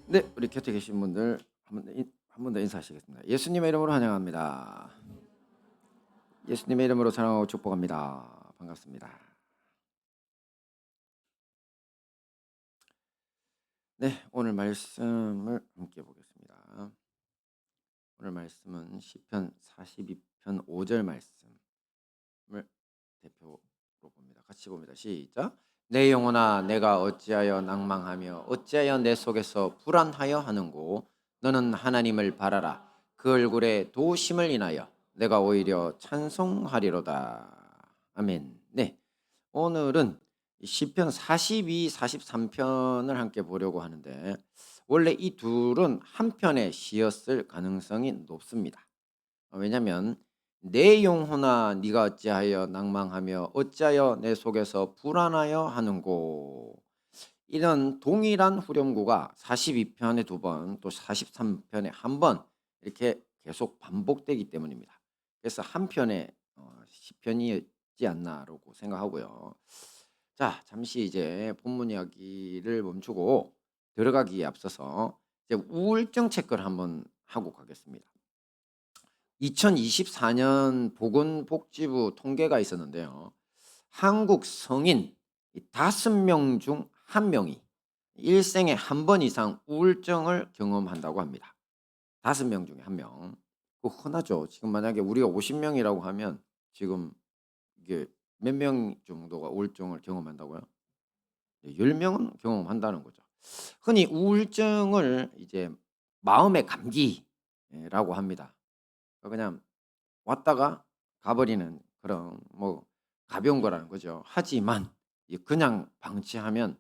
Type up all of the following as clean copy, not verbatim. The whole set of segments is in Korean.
네, 우리 곁에 계신 분들 한 번 더 인사하시겠습니다. 예수님의 이름으로 환영합니다. 예수님의 이름으로 사랑하고 축복합니다. 반갑습니다. 네, 오늘 말씀을 함께 보겠습니다. 오늘 말씀은 시편 42편 5절 말씀을 대표로 봅니다. 같이 봅니다. 시작. 내 영혼아, 내가 어찌하여 낭망하며 어찌하여 내 속에서 불안하여 하는고. 너는 하나님을 바라라. 그 얼굴에 도우심을 인하여 내가 오히려 찬송하리로다. 아멘. 네, 오늘은 시편 42, 43편을 함께 보려고 하는데, 원래 이 둘은 한 편의 시였을 가능성이 높습니다. 왜냐하면 내 영혼아 네가 어찌하여 낭망하며 어찌하여 내 속에서 불안하여 하는고, 이런 동일한 후렴구가 42편에 두 번, 또 43편에 한 번 이렇게 계속 반복되기 때문입니다. 그래서 한 편의 시편이었지 않나라고 생각하고요. 자, 잠시 이제 본문 이야기를 멈추고 들어가기에 앞서서 이제 우울증 체크를 한번 하고 가겠습니다. 2024년 보건복지부 통계가 있었는데요. 한국 성인 5명 중 1명이 일생에 한 번 이상 우울증을 경험한다고 합니다. 5명 중에 1명. 그거 흔하죠. 지금 만약에 우리가 50명이라고 하면 지금 이게 몇 명 정도가 우울증을 경험한다고요? 10명은 경험한다는 거죠. 흔히 우울증을 이제 마음의 감기라고 합니다. 그냥 왔다가 가버리는 그런 가벼운 거라는 거죠. 하지만 그냥 방치하면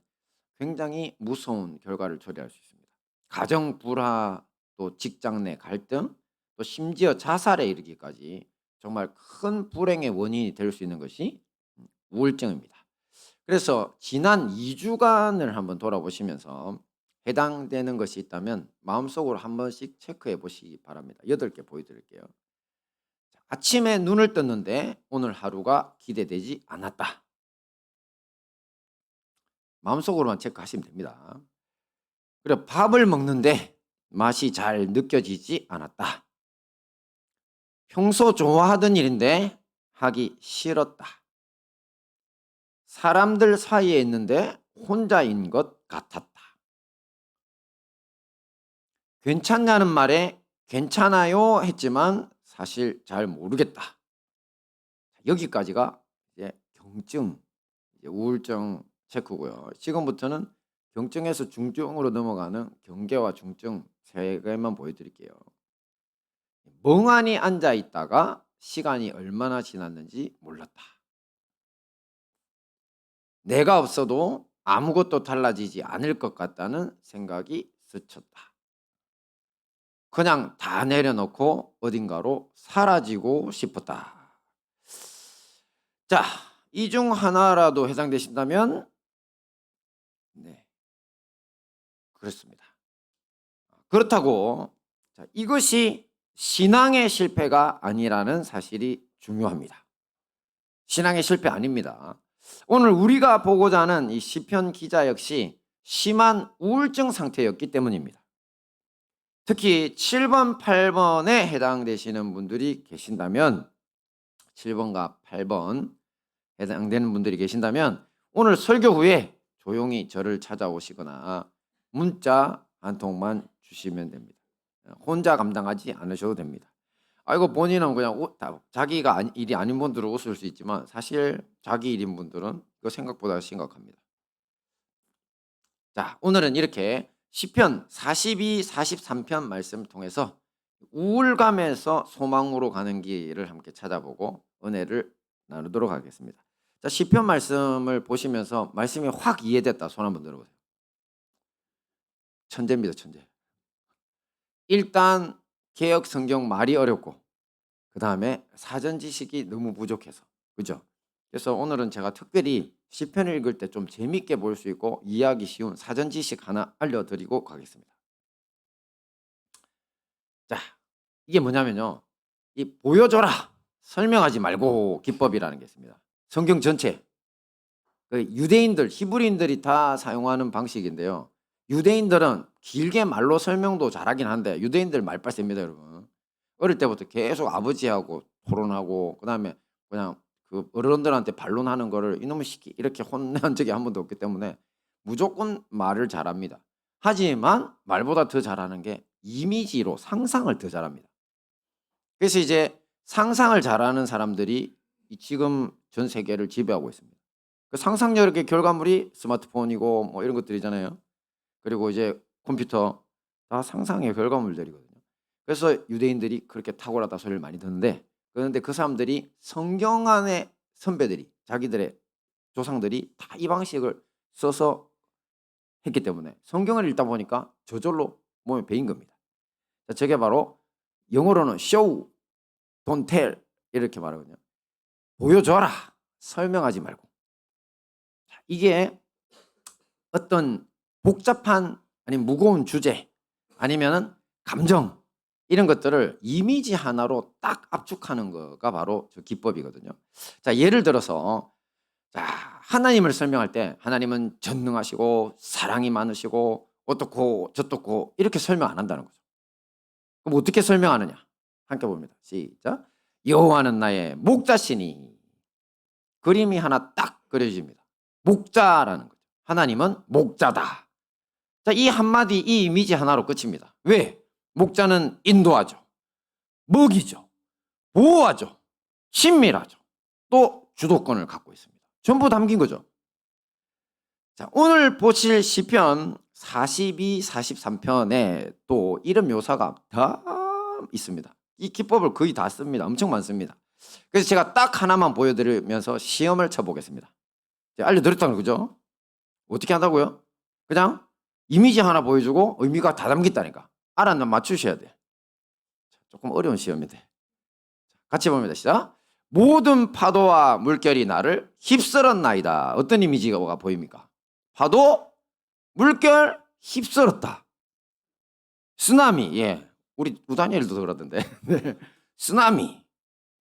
굉장히 무서운 결과를 초래할 수 있습니다. 가정 불화, 또 직장 내 갈등, 또 심지어 자살에 이르기까지 정말 큰 불행의 원인이 될 수 있는 것이 우울증입니다. 그래서 지난 2주간을 한번 돌아보시면서 해당되는 것이 있다면 마음속으로 한 번씩 체크해 보시기 바랍니다. 8개 보여드릴게요. 아침에 눈을 떴는데 오늘 하루가 기대되지 않았다. 마음속으로만 체크하시면 됩니다. 그리고 밥을 먹는데 맛이 잘 느껴지지 않았다. 평소 좋아하던 일인데 하기 싫었다. 사람들 사이에 있는데 혼자인 것 같았다. 괜찮냐는 말에 괜찮아요 했지만 사실 잘 모르겠다. 여기까지가 이제 경증, 이제 우울증 체크고요. 지금부터는 경증에서 중증으로 넘어가는 경계와 중증 3개만 보여드릴게요. 멍하니 앉아 있다가 시간이 얼마나 지났는지 몰랐다. 내가 없어도 아무것도 달라지지 않을 것 같다는 생각이 스쳤다. 그냥 다 내려놓고 어딘가로 사라지고 싶었다. 자, 이 중 하나라도 해당되신다면 네, 그렇습니다. 그렇다고 이것이 신앙의 실패가 아니라는 사실이 중요합니다. 신앙의 실패 아닙니다. 오늘 우리가 보고자 하는 이 시편 기자 역시 심한 우울증 상태였기 때문입니다. 특히 7번, 8번에 해당되시는 분들이 계신다면, 7번과 8번 해당되는 분들이 계신다면 오늘 설교 후에 조용히 저를 찾아오시거나 문자 한 통만 주시면 됩니다. 혼자 감당하지 않으셔도 됩니다. 아이고, 본인은 그냥 자기가 일이 아닌 분들은 웃을 수 있지만 사실 자기 일인 분들은 그 생각보다 심각합니다. 자, 오늘은 이렇게 시편 42, 43편 말씀을 통해서 우울감에서 소망으로 가는 길을 함께 찾아보고 은혜를 나누도록 하겠습니다. 자, 시편 말씀을 보시면서 말씀이 확 이해됐다 손 한번 들어보세요. 천재입니다, 천재. 일단 개역 성경 말이 어렵고 그 다음에 사전 지식이 너무 부족해서, 그죠? 그래서 오늘은 제가 특별히 시편을 읽을 때 좀 재밌게 볼 수 있고 이해하기 쉬운 사전 지식 하나 알려드리고 가겠습니다. 자, 이게 뭐냐면요, 이 보여줘라, 설명하지 말고 기법이라는 게 있습니다. 성경 전체, 그 유대인들, 히브리인들이 다 사용하는 방식인데요. 유대인들은 길게 말로 설명도 잘하긴 한데 유대인들 말빨 셉니다, 여러분. 어릴 때부터 계속 아버지하고 토론하고 그다음에 그냥 그 어른들한테 반론하는 거를 "이놈의 시끼." 이렇게 혼난 적이 한 번도 없기 때문에 무조건 말을 잘합니다. 하지만 말보다 더 잘하는 게 이미지로 상상을 더 잘합니다. 그래서 이제 상상을 잘하는 사람들이 이 지금 전 세계를 지배하고 있습니다. 그 상상력의 결과물이 스마트폰이고 뭐 이런 것들이잖아요. 그리고 이제 컴퓨터 다 상상의 결과물들이거든요. 그래서 유대인들이 그렇게 탁월하다 소리를 많이 듣는데 그런데 그 사람들이 성경 안의 선배들이 자기들의 조상들이 다 이 방식을 써서 했기 때문에 성경을 읽다 보니까 저절로 몸에 배인 겁니다. 자, 저게 바로 영어로는 show, don't tell 이렇게 말하거든요. 보여줘라, 설명하지 말고. 자, 이게 어떤 복잡한 아니면 무거운 주제 아니면은 감정 이런 것들을 이미지 하나로 딱 압축하는 거가 바로 저 기법이거든요. 자, 예를 들어서 자, 하나님을 설명할 때 하나님은 전능하시고 사랑이 많으시고 어떻고 저떻고 이렇게 설명 안 한다는 거죠. 그럼 어떻게 설명하느냐? 함께 봅니다. 시작. 여호와는 나의 목자시니 그림이 하나 딱 그려집니다. 목자라는 거죠. 하나님은 목자다. 자, 이 한마디 이 이미지 하나로 끝입니다. 왜? 목자는 인도하죠. 먹이죠. 보호하죠. 친밀하죠. 또 주도권을 갖고 있습니다. 전부 담긴 거죠. 자, 오늘 보실 시편 42, 43편에 또 이런 묘사가 다 있습니다. 이 기법을 거의 다 씁니다. 엄청 많습니다. 그래서 제가 딱 하나만 보여드리면서 시험을 쳐보겠습니다. 제가 알려드렸다는 거죠. 어떻게 한다고요? 그냥 이미지 하나 보여주고 의미가 다 담겼다니까. 알았나 맞추셔야 돼. 조금 어려운 시험인데. 같이 봅니다. 시작. 모든 파도와 물결이 나를 휩쓸었나이다. 어떤 이미지가 보입니까? 파도, 물결, 휩쓸었다. 쓰나미, 예. 우리 우다니엘도 그러던데. 네. 쓰나미.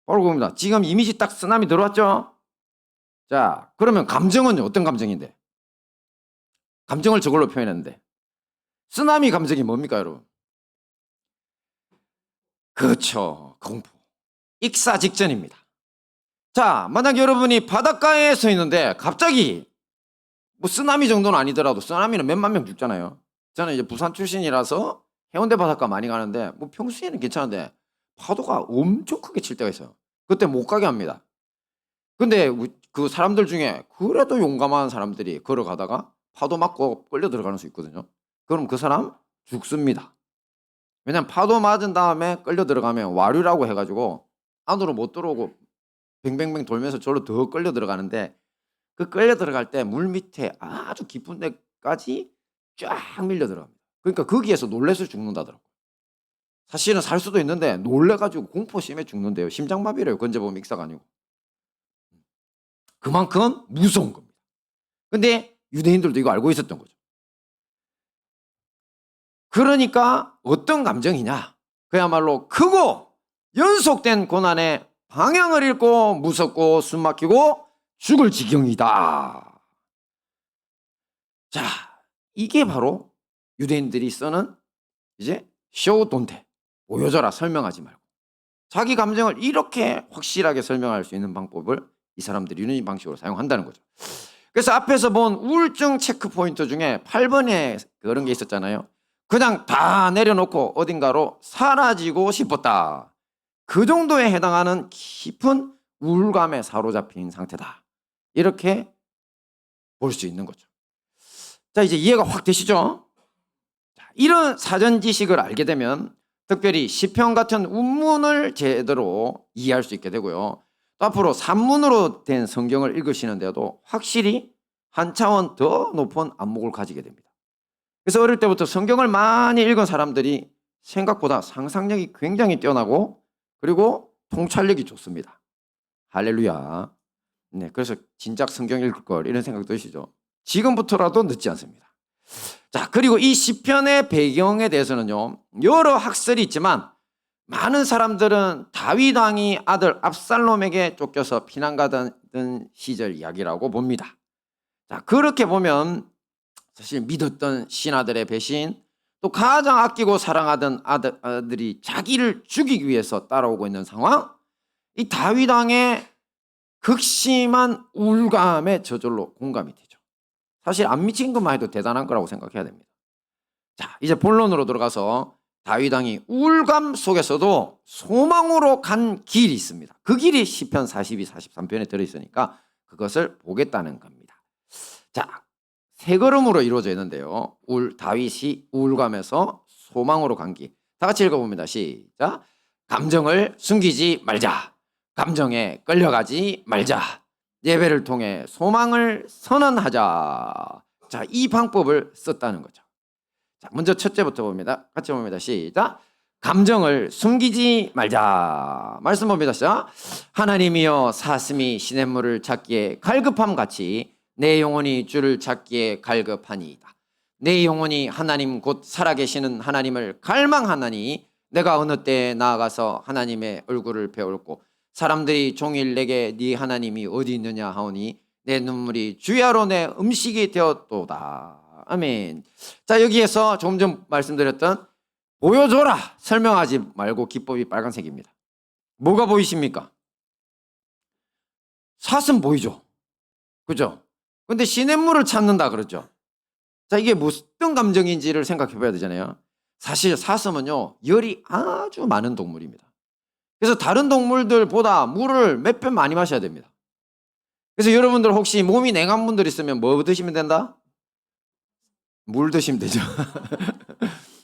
바로 그겁니다. 지금 이미지 딱 쓰나미 들어왔죠? 자, 그러면 감정은 어떤 감정인데? 감정을 저걸로 표현했는데. 쓰나미 감정이 뭡니까, 여러분? 그렇죠. 공포. 익사 직전입니다. 자, 만약 여러분이 바닷가에 서 있는데 갑자기 뭐 쓰나미 정도는 아니더라도 쓰나미는 몇만 명 죽잖아요. 저는 이제 부산 출신이라서 해운대 바닷가 많이 가는데 뭐 평소에는 괜찮은데 파도가 엄청 크게 칠 때가 있어요. 그때 못 가게 합니다. 근데 그 사람들 중에 그래도 용감한 사람들이 걸어가다가 파도 맞고 끌려 들어가는 수 있거든요. 그럼 그 사람 죽습니다. 왜냐면 파도 맞은 다음에 끌려 들어가면 와류라고 해가지고 안으로 못 들어오고 뱅뱅뱅 돌면서 저로 더 끌려 들어가는데 그 끌려 들어갈 때 물 밑에 아주 깊은 데까지 쫙 밀려 들어갑니다. 그러니까 거기에서 놀래서 죽는다더라고요. 사실은 살 수도 있는데 놀래가지고 공포 심해 죽는데요. 심장마비래요. 건져보면 익사가 아니고. 그만큼 무서운 겁니다. 근데 유대인들도 이거 알고 있었던 거죠. 그러니까 어떤 감정이냐? 그야말로 크고 연속된 고난에 방향을 잃고 무섭고 숨막히고 죽을 지경이다. 자, 이게 바로 유대인들이 쓰는 이제 show don't tell. 보여줘라, 설명하지 말고. 자기 감정을 이렇게 확실하게 설명할 수 있는 방법을 이 사람들이 이런 방식으로 사용한다는 거죠. 그래서 앞에서 본 우울증 체크 포인트 중에 8번에 그런 게 있었잖아요. 그냥 다 내려놓고 어딘가로 사라지고 싶었다. 그 정도에 해당하는 깊은 우울감에 사로잡힌 상태다. 이렇게 볼 수 있는 거죠. 자, 이제 이해가 확 되시죠? 자, 이런 사전 지식을 알게 되면 특별히 시편 같은 운문을 제대로 이해할 수 있게 되고요. 또 앞으로 산문으로 된 성경을 읽으시는데도 확실히 한 차원 더 높은 안목을 가지게 됩니다. 그래서 어릴 때부터 성경을 많이 읽은 사람들이 생각보다 상상력이 굉장히 뛰어나고 그리고 통찰력이 좋습니다. 할렐루야. 네, 그래서 진작 성경 읽을 걸 이런 생각 드시죠? 지금부터라도 늦지 않습니다. 자, 그리고 이 시편의 배경에 대해서는요, 여러 학설이 있지만 많은 사람들은 다윗 왕이 아들 압살롬에게 쫓겨서 피난 가던 시절 이야기라고 봅니다. 자, 그렇게 보면 사실 믿었던 신하들의 배신, 또 가장 아끼고 사랑하던 아들이 자기를 죽이기 위해서 따라오고 있는 상황. 이 다윗 왕의 극심한 우울감에 저절로 공감이 되죠. 사실 안 미친 것만 해도 대단한 거라고 생각해야 됩니다. 자, 이제 본론으로 들어가서 다윗 왕이 우울감 속에서도 소망으로 간 길이 있습니다. 그 길이 시편 42, 43편에 들어있으니까 그것을 보겠다는 겁니다. 자, 세 걸음으로 이루어져 있는데요. 다윗이 우울감에서 소망으로 간 길. 다 같이 읽어봅니다. 시작. 감정을 숨기지 말자. 감정에 끌려가지 말자. 예배를 통해 소망을 선언하자. 자, 이 방법을 썼다는 거죠. 자, 먼저 첫째부터 봅니다. 같이 봅니다. 시작. 감정을 숨기지 말자. 말씀 봅니다. 시작. 하나님이여 사슴이 시냇물을 찾기에 갈급함 같이 내 영혼이 주를 찾기에 갈급하니이다. 내 영혼이 하나님 곧 살아계시는 하나님을 갈망하나니 내가 어느 때에 나아가서 하나님의 얼굴을 배울고 사람들이 종일 내게 네 하나님이 어디 있느냐 하오니 내 눈물이 주야로 내 음식이 되었도다. 아멘. 자, 여기에서 조금 전 말씀드렸던 보여줘라 설명하지 말고 기법이 빨간색입니다. 뭐가 보이십니까? 사슴 보이죠? 그죠? 근데 시냇물을 찾는다 그러죠. 자, 이게 무슨 감정인지를 생각해 봐야 되잖아요. 사실 사슴은요, 열이 아주 많은 동물입니다. 그래서 다른 동물들보다 물을 몇 배 많이 마셔야 됩니다. 그래서 여러분들 혹시 몸이 냉한 분들 있으면 뭐 드시면 된다? 물 드시면 되죠.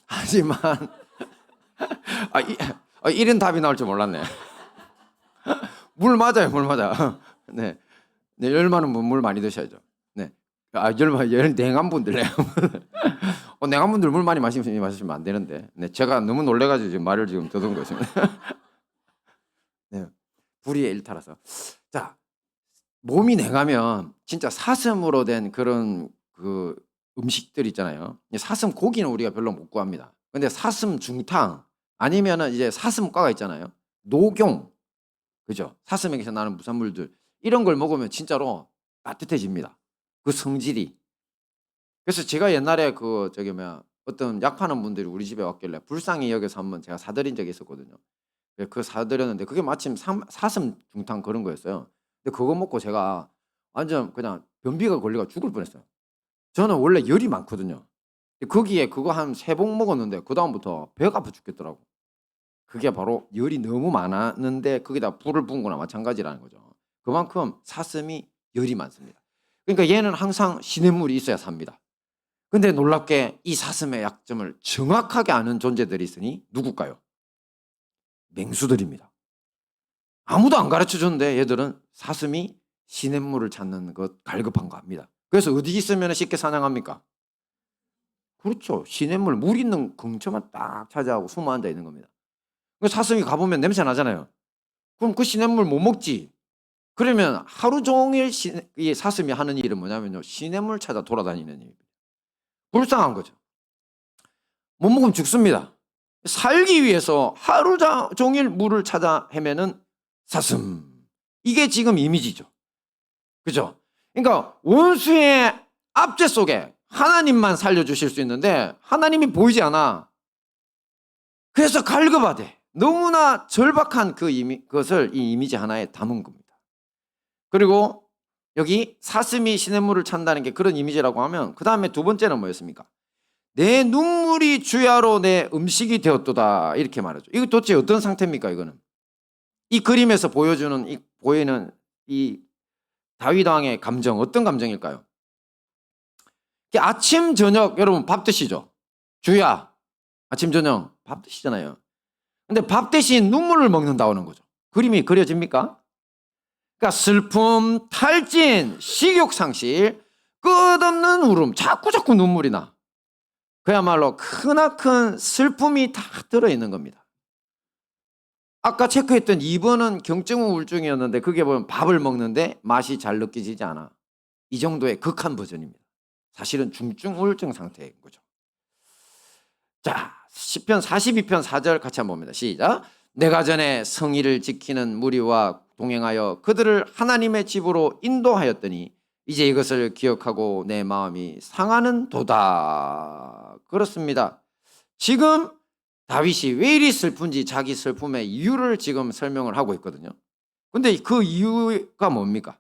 하지만 이런 답이 나올 줄 몰랐네. 물 맞아요, 물 맞아. 네, 네, 열 많은 분 물 많이 드셔야죠. 네, 열 냉한 분들, 냉한 분들 물 많이 마시면 안 되는데. 네, 제가 너무 놀래가지고 지금 말을 지금 더듬은 것입니다. 네, 불의의 일타라서. 자, 몸이 냉하면 진짜 사슴으로 된 그런 그 음식들 있잖아요. 사슴 고기는 우리가 별로 못 구합니다. 근데 사슴 중탕 아니면은 이제 사슴과가 있잖아요. 녹용, 그죠? 사슴에게서 나는 부산물들 이런 걸 먹으면 진짜로 따뜻해집니다. 그 성질이. 그래서 제가 옛날에 어떤 약 파는 분들이 우리 집에 왔길래 불쌍히 여겨서 한번 제가 사드린 적이 있었거든요. 그 사드렸는데 그게 마침 사슴 중탕 그런 거였어요. 근데 그거 먹고 제가 완전 그냥 변비가 걸려가 죽을 뻔했어요. 저는 원래 열이 많거든요. 거기에 그거 한 3봉 먹었는데 그 다음부터 배가 아파 죽겠더라고. 그게 바로 열이 너무 많았는데 거기다 불을 뿜은 거나 마찬가지라는 거죠. 그만큼 사슴이 열이 많습니다. 그러니까 얘는 항상 시냇물이 있어야 삽니다. 근데 놀랍게 이 사슴의 약점을 정확하게 아는 존재들이 있으니 누굴까요? 맹수들입니다. 아무도 안 가르쳐 줬는데 얘들은 사슴이 시냇물을 찾는 것 갈급한 거 합니다. 그래서 어디 있으면 쉽게 사냥합니까? 그렇죠. 시냇물, 물 있는 근처만 딱 찾아가고 숨어 앉아 있는 겁니다. 사슴이 가보면 냄새 나잖아요. 그럼 그 시냇물 못 먹지. 그러면 하루 종일 이 사슴이 하는 일은 뭐냐면요, 시냇물 찾아 돌아다니는 일입니다. 불쌍한 거죠. 못 먹으면 죽습니다. 살기 위해서 하루 종일 물을 찾아 헤매는 사슴. 이게 지금 이미지죠. 그죠? 그러니까 원수의 압제 속에 하나님만 살려주실 수 있는데 하나님이 보이지 않아. 그래서 갈급하대. 너무나 절박한 그것을 이 이미지 하나에 담은 겁니다. 그리고 여기 사슴이 시냇물을 찬다는 게 그런 이미지라고 하면 그 다음에 두 번째는 뭐였습니까? 내 눈물이 주야로 내 음식이 되었도다 이렇게 말하죠. 이거 도대체 어떤 상태입니까? 이거는 이 그림에서 보이는 이 다윗 왕의 감정 어떤 감정일까요? 아침 저녁 여러분 밥 드시죠? 주야 아침 저녁 밥 드시잖아요. 근데 밥 대신 눈물을 먹는다는 거죠. 그림이 그려집니까? 그러니까 슬픔, 탈진, 식욕 상실, 끝없는 울음, 자꾸 눈물이 나. 그야말로 크나큰 슬픔이 다 들어있는 겁니다. 아까 체크했던 2번은 경증 우울증이었는데 그게 보면 밥을 먹는데 맛이 잘 느껴지지 않아. 이 정도의 극한 버전입니다. 사실은 중증 우울증 상태인 거죠. 자, 시편 42편 4절 같이 한번 봅니다. 시작. 내가 전에 성의를 지키는 무리와 동행하여 그들을 하나님의 집으로 인도하였더니 이제 이것을 기억하고 내 마음이 상하는 도다. 그렇습니다. 지금 다윗이 왜 이리 슬픈지 자기 슬픔의 이유를 지금 설명을 하고 있거든요. 근데 그 이유가 뭡니까?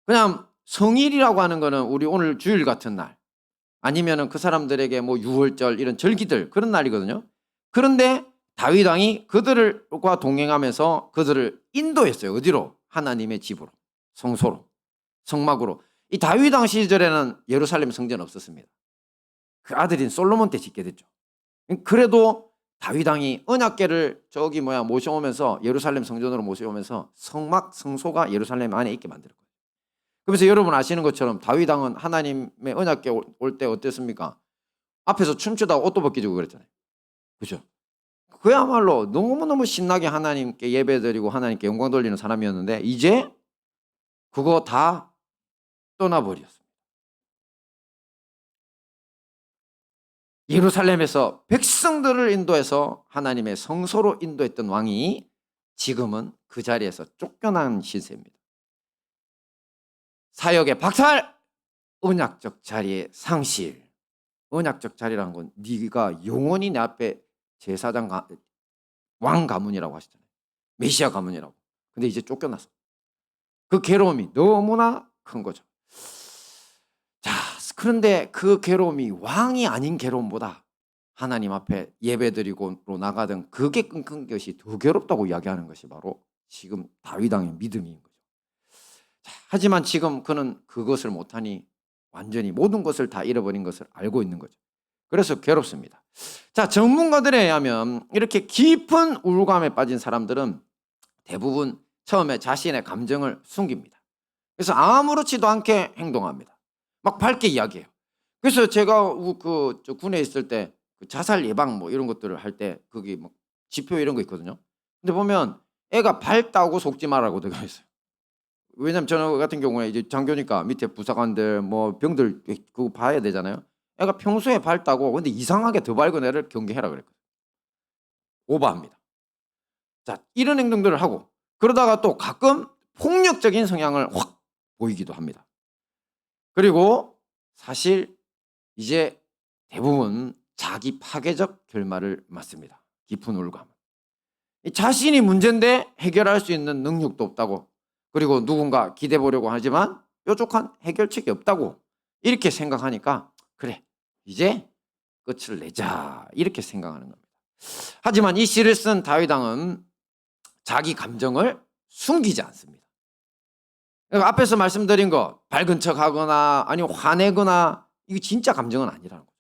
그냥 성일이라고 하는 거는 우리 오늘 주일 같은 날, 아니면은 그 사람들에게 뭐 유월절 이런 절기들 그런 날이거든요. 그런데 다윗 왕이 그들과 동행하면서 그들을 인도했어요. 어디로? 하나님의 집으로, 성소로, 성막으로. 이 다윗 왕 시절에는 예루살렘 성전 없었습니다. 그 아들인 솔로몬 때 짓게 됐죠. 그래도 다윗 왕이 언약궤를 모셔오면서 예루살렘 성전으로 모셔오면서 성막, 성소가 예루살렘 안에 있게 만들었거든요. 그래서 여러분 아시는 것처럼 다윗 왕은 하나님의 언약궤 올 때 어땠습니까? 앞에서 춤추다가 옷도 벗기고 그랬잖아요. 그죠? 그야말로 너무너무 신나게 하나님께 예배드리고 하나님께 영광 돌리는 사람이었는데 이제 그거 다 떠나버렸습니다. 예루살렘에서 백성들을 인도해서 하나님의 성소로 인도했던 왕이 지금은 그 자리에서 쫓겨난 시세입니다. 사역의 박탈, 언약적 자리의 상실. 언약적 자리라는 건 네가 영원히 내 앞에 제사장 왕 가문이라고 하시잖아요. 메시아 가문이라고. 근데 이제 쫓겨났어. 그 괴로움이 너무나 큰 거죠. 자, 그런데 그 괴로움이 왕이 아닌 괴로움보다 하나님 앞에 예배드리고 나가던 그게 끙끙 것이 더 괴롭다고 이야기하는 것이 바로 지금 다윗 왕의 믿음인 거죠. 자, 하지만 지금 그는 그것을 못하니 완전히 모든 것을 다 잃어버린 것을 알고 있는 거죠. 그래서 괴롭습니다. 자, 전문가들에 의하면 이렇게 깊은 우울감에 빠진 사람들은 대부분 처음에 자신의 감정을 숨깁니다. 그래서 아무렇지도 않게 행동합니다. 막 밝게 이야기해요. 그래서 제가 군에 있을 때 자살 예방 뭐 이런 것들을 할 때 거기 막 지표 이런 거 있거든요. 근데 보면 애가 밝다고 속지 말라고 되어 있어요. 왜냐면 저는 같은 경우에 이제 장교니까 밑에 부사관들 뭐 병들 그거 봐야 되잖아요. 애가 평소에 밝다고 근데 이상하게 더 밝은 애를 경계해라 그랬거든요. 오버합니다. 자, 이런 행동들을 하고 그러다가 또 가끔 폭력적인 성향을 확 보이기도 합니다. 그리고 사실 이제 대부분 자기 파괴적 결말을 맞습니다. 깊은 우울감. 자신이 문제인데 해결할 수 있는 능력도 없다고, 그리고 누군가 기대 보려고 하지만 뾰족한 해결책이 없다고 이렇게 생각하니까 그래 이제 끝을 내자 이렇게 생각하는 겁니다. 하지만 이 시를 쓴 다윗 왕은 자기 감정을 숨기지 않습니다. 그러니까 앞에서 말씀드린 거 밝은 척하거나 아니면 화내거나 이게 진짜 감정은 아니라는 거죠.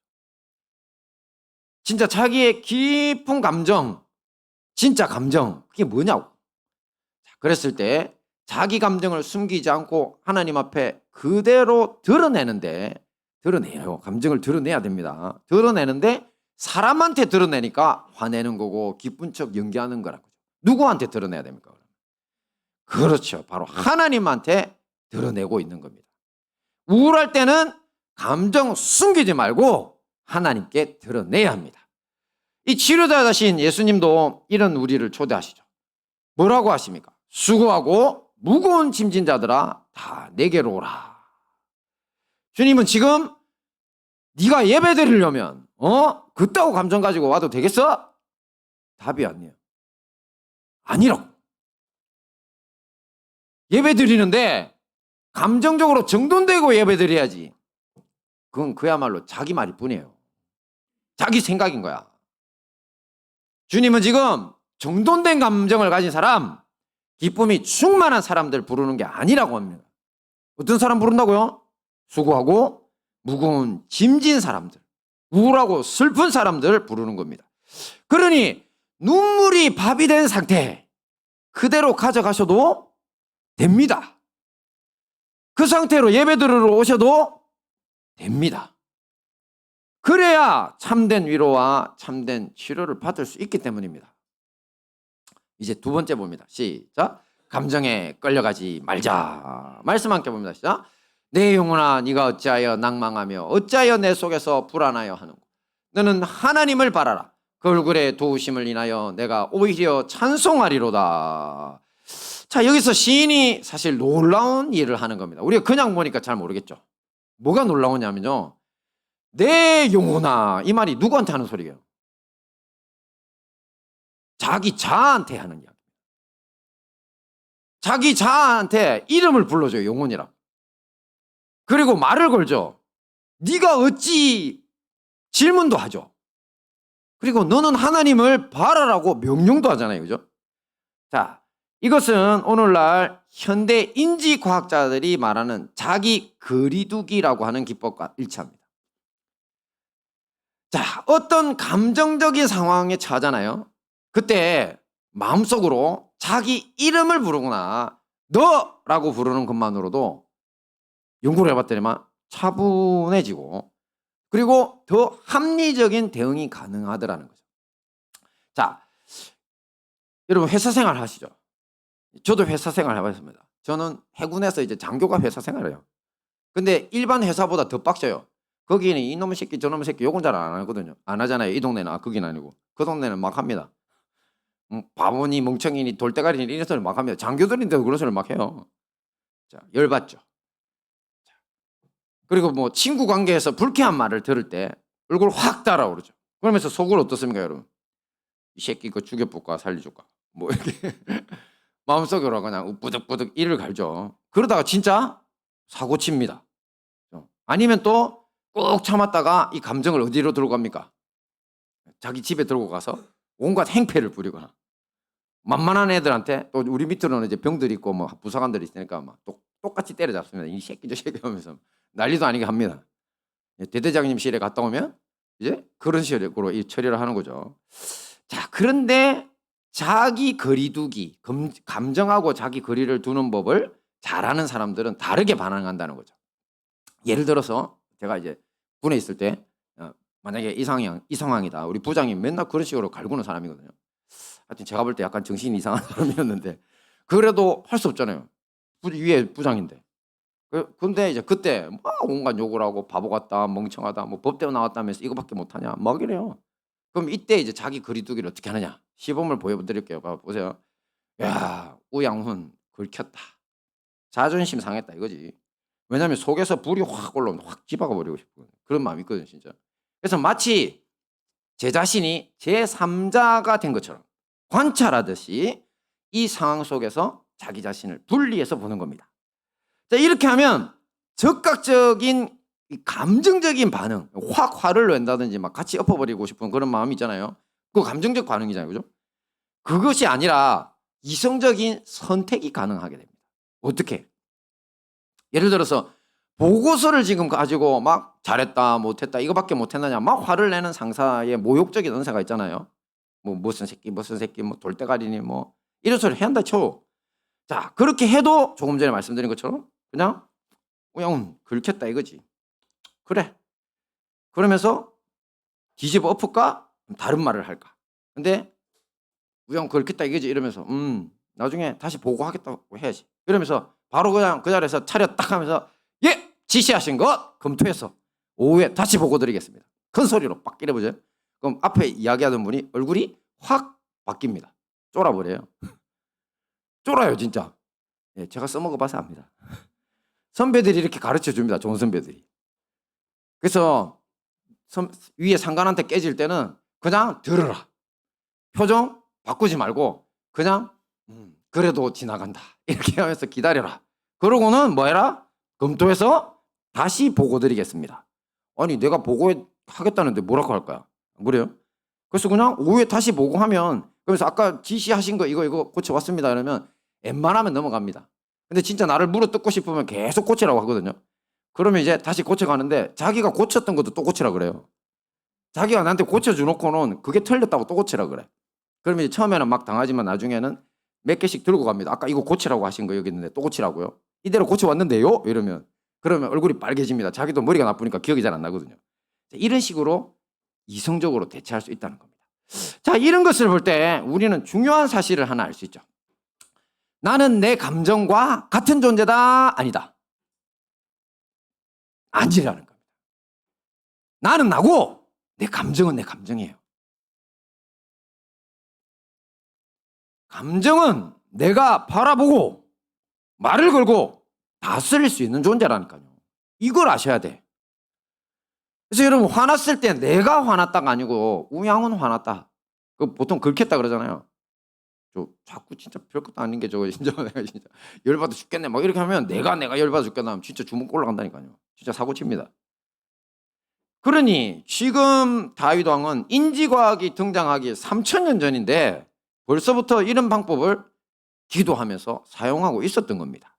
진짜 자기의 깊은 감정, 진짜 감정 그게 뭐냐고. 그랬을 때 자기 감정을 숨기지 않고 하나님 앞에 그대로 드러내요. 감정을 드러내야 됩니다. 드러내는데 사람한테 드러내니까 화내는 거고 기쁜 척 연기하는 거라고. 누구한테 드러내야 됩니까? 그렇죠. 바로 하나님한테 드러내고 있는 겁니다. 우울할 때는 감정 숨기지 말고 하나님께 드러내야 합니다. 이 치료자이신 예수님도 이런 우리를 초대하시죠. 뭐라고 하십니까? 수고하고 무거운 짐진 자들아 다 내게로 오라. 주님은 지금 네가 예배 드리려면 그따구 감정 가지고 와도 되겠어? 답이 아니에요. 아니라고. 예배 드리는데 감정적으로 정돈되고 예배 드려야지. 그건 그야말로 자기 말일 뿐이에요. 자기 생각인 거야. 주님은 지금 정돈된 감정을 가진 사람, 기쁨이 충만한 사람들 부르는 게 아니라고 합니다. 어떤 사람 부른다고요? 수고하고 무거운 짐진 사람들, 우울하고 슬픈 사람들 부르는 겁니다. 그러니 눈물이 밥이 된 상태 그대로 가져가셔도 됩니다. 그 상태로 예배 드리러 오셔도 됩니다. 그래야 참된 위로와 참된 치료를 받을 수 있기 때문입니다. 이제 두 번째 봅니다. 시작. 감정에 끌려가지 말자. 말씀 함께 봅니다. 시작. 내 영혼아 네가 어찌하여 낭망하며 어찌하여 내 속에서 불안하여 하는고. 너는 하나님을 바라라. 그 얼굴의 도우심을 인하여 내가 오히려 찬송하리로다. 자, 여기서 시인이 사실 놀라운 일을 하는 겁니다. 우리가 그냥 보니까 잘 모르겠죠. 뭐가 놀라우냐면요, 내 영혼아, 이 말이 누구한테 하는 소리예요? 자기 자아한테 하는 이야기. 자기 자아한테 이름을 불러줘요, 영혼이라. 그리고 말을 걸죠. 네가 어찌 질문도 하죠. 그리고 너는 하나님을 바라라고 명령도 하잖아요. 그죠? 자, 이것은 오늘날 현대 인지과학자들이 말하는 자기 거리두기라고 하는 기법과 일치합니다. 자, 어떤 감정적인 상황에 처하잖아요. 그때 마음속으로 자기 이름을 부르거나 너라고 부르는 것만으로도 연구를 해봤더니만 차분해지고 그리고 더 합리적인 대응이 가능하더라는 거죠. 자, 여러분 회사 생활 하시죠? 저도 회사 생활 해봤습니다. 저는 해군에서 이제 장교가 회사 생활을 해요. 근데 일반 회사보다 더 빡쳐요. 거기는 이놈의 새끼 저놈의 새끼 욕은 잘 안 하거든요. 안 하잖아요. 이 동네는. 거긴 아니고. 그 동네는 막 합니다. 바보니 멍청이니 돌대가리니 이런 소리 막 합니다. 장교들인데도 그런 소리 막 해요. 자, 열받죠. 자, 그리고 뭐 친구 관계에서 불쾌한 말을 들을 때 얼굴 확 달아오르죠. 그러면서 속으로 어떻습니까, 여러분? 이 새끼 그 죽여볼까 살려줄까? 뭐 이렇게 마음속으로 그냥 우뿌득뿌득 이를 갈죠. 그러다가 진짜 사고 칩니다. 아니면 또 꾹 참았다가 이 감정을 어디로 들고 갑니까? 자기 집에 들고 가서 온갖 행패를 부리거나 만만한 애들한테 또 우리 밑으로는 이제 병들이 있고 뭐 부사관들이 있으니까 막 똑같이 때려잡습니다. 이 새끼 저 새끼 하면서 난리도 아니게 합니다. 대대장님실에 갔다 오면 이제 그런 식으로 이 처리를 하는 거죠. 자, 그런데 자기 거리두기, 감정하고 자기 거리를 두는 법을 잘하는 사람들은 다르게 반응한다는 거죠. 예를 들어서 제가 이제 군에 있을 때 만약에 이 상황이다. 우리 부장이 맨날 그런 식으로 갈구는 사람이거든요. 하여튼 제가 볼 때 약간 정신이 이상한 사람이었는데 그래도 할 수 없잖아요. 위에 부장인데. 근데 이제 그때 막 온갖 욕을 하고 바보 같다, 멍청하다, 뭐 법대로 나왔다면서 이거밖에 못하냐, 막 이래요. 그럼 이때 이제 자기 거리두기를 어떻게 하느냐? 시범을 보여드릴게요. 보세요. 야, 우양훈 긁혔다. 자존심 상했다 이거지. 왜냐하면 속에서 불이 확 올라오면 확 집어가 버리고 싶은 그런 마음이 있거든요, 진짜. 그래서 마치 제 자신이 제3자가 된 것처럼 관찰하듯이 이 상황 속에서 자기 자신을 분리해서 보는 겁니다. 자, 이렇게 하면 즉각적인 감정적인 반응, 확 화를 낸다든지 막 같이 엎어버리고 싶은 그런 마음이 있잖아요. 그 감정적 반응이잖아요, 그죠? 그것이 아니라 이성적인 선택이 가능하게 됩니다. 어떻게? 예를 들어서 보고서를 지금 가지고 막 잘했다 못했다 이거밖에 못했느냐 막 화를 내는 상사의 모욕적인 언사가 있잖아요. 뭐 무슨 새끼 뭐 돌대가리니 뭐 이런 소리 해야 한다 쳐. 자, 그렇게 해도 조금 전에 말씀드린 것처럼 그냥 긁혔다 이거지. 그래. 그러면서 뒤집어 엎을까? 다른 말을 할까? 근데 긁혔다 이거지 이러면서 나중에 다시 보고하겠다고 해야지. 이러면서 바로 그냥 그 자리에서 차려 딱 하면서 예! 지시하신 것 검토해서 오후에 다시 보고 드리겠습니다. 큰 소리로 빡 이래보죠. 그럼 앞에 이야기하던 분이 얼굴이 확 바뀝니다. 쫄아버려요. 쫄아요 진짜. 예, 제가 써먹어봐서 압니다. 선배들이 이렇게 가르쳐줍니다. 좋은 선배들이. 그래서 위에 상관한테 깨질 때는 그냥 들어라. 표정 바꾸지 말고 그냥 그래도 지나간다. 이렇게 하면서 기다려라. 그러고는 뭐 해라? 검토해서 다시 보고 드리겠습니다. 아니 내가 보고하겠다는데 뭐라고 할 거야? 안 그래요? 그래서 그냥 오후에 다시 보고하면 그래서 아까 지시하신 거 이거 고쳐왔습니다. 이러면 웬만하면 넘어갑니다. 근데 진짜 나를 물어뜯고 싶으면 계속 고치라고 하거든요. 그러면 이제 다시 고쳐가는데 자기가 고쳤던 것도 또 고치라 그래요. 자기가 나한테 고쳐주놓고는 그게 틀렸다고 또 고치라 그래. 그러면 이제 처음에는 막 당하지만 나중에는 몇 개씩 들고 갑니다. 아까 이거 고치라고 하신 거 여기 있는데 또 고치라고요? 이대로 고쳐왔는데요? 그러면 얼굴이 빨개집니다. 자기도 머리가 나쁘니까 기억이 잘 안 나거든요. 이런 식으로 이성적으로 대처할 수 있다는 겁니다. 자, 이런 것을 볼 때 우리는 중요한 사실을 하나 알 수 있죠. 나는 내 감정과 같은 존재다 아니다. 아니라는 겁니다. 나는 나고 내 감정은 내 감정이에요. 감정은 내가 바라보고 말을 걸고 다스릴 수 있는 존재라니까요. 이걸 아셔야 돼. 그래서 여러분 화났을 때 내가 화났다가 아니고 우양은 화났다. 그 보통 긁혔다 그러잖아요. 저 자꾸 진짜 별것도 아닌 게 저거 진짜 내가 진짜 열받아 죽겠네 막 이렇게 하면 내가 열받아 죽겠나 하면 진짜 주먹 올라간다니까요. 진짜 사고 칩니다. 그러니 지금 다윗 왕은 인지과학이 등장하기 3000년 전인데 벌써부터 이런 방법을 기도하면서 사용하고 있었던 겁니다.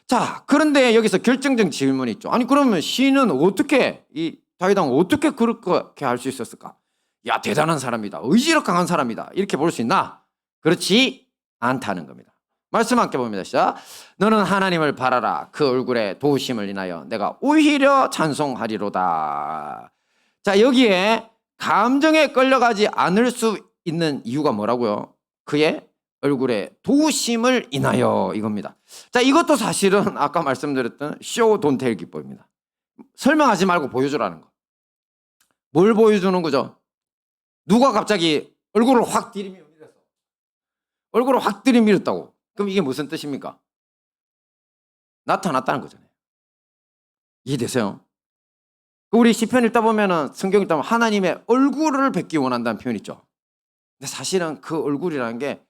자, 그런데 여기서 결정적 질문이 있죠. 아니 그러면 시인은 어떻게 이 다윗 왕은 어떻게 그렇게 할 수 있었을까? 야, 대단한 사람이다. 의지력 강한 사람이다. 이렇게 볼 수 있나? 그렇지 않다는 겁니다. 말씀 함께 봅니다. 시작. 너는 하나님을 바라라. 그 얼굴에 도우심을 인하여 내가 오히려 찬송하리로다. 자, 여기에 감정에 끌려가지 않을 수 있는 이유가 뭐라고요? 그의 얼굴에 도우심을 인하여 이겁니다. 자, 이것도 사실은 아까 말씀드렸던 show don't tell 기법입니다. 설명하지 말고 보여주라는 거. 뭘 보여주는 거죠? 누가 갑자기 얼굴을 확 들이밀어서 얼굴을 확 들이밀었다고. 그럼 이게 무슨 뜻입니까? 나타났다는 거잖아요. 이해되세요? 우리 시편 읽다 보면은 성경 읽다 보면 하나님의 얼굴을 뵙기 원한다는 표현 있죠. 근데 사실은 그 얼굴이라는 게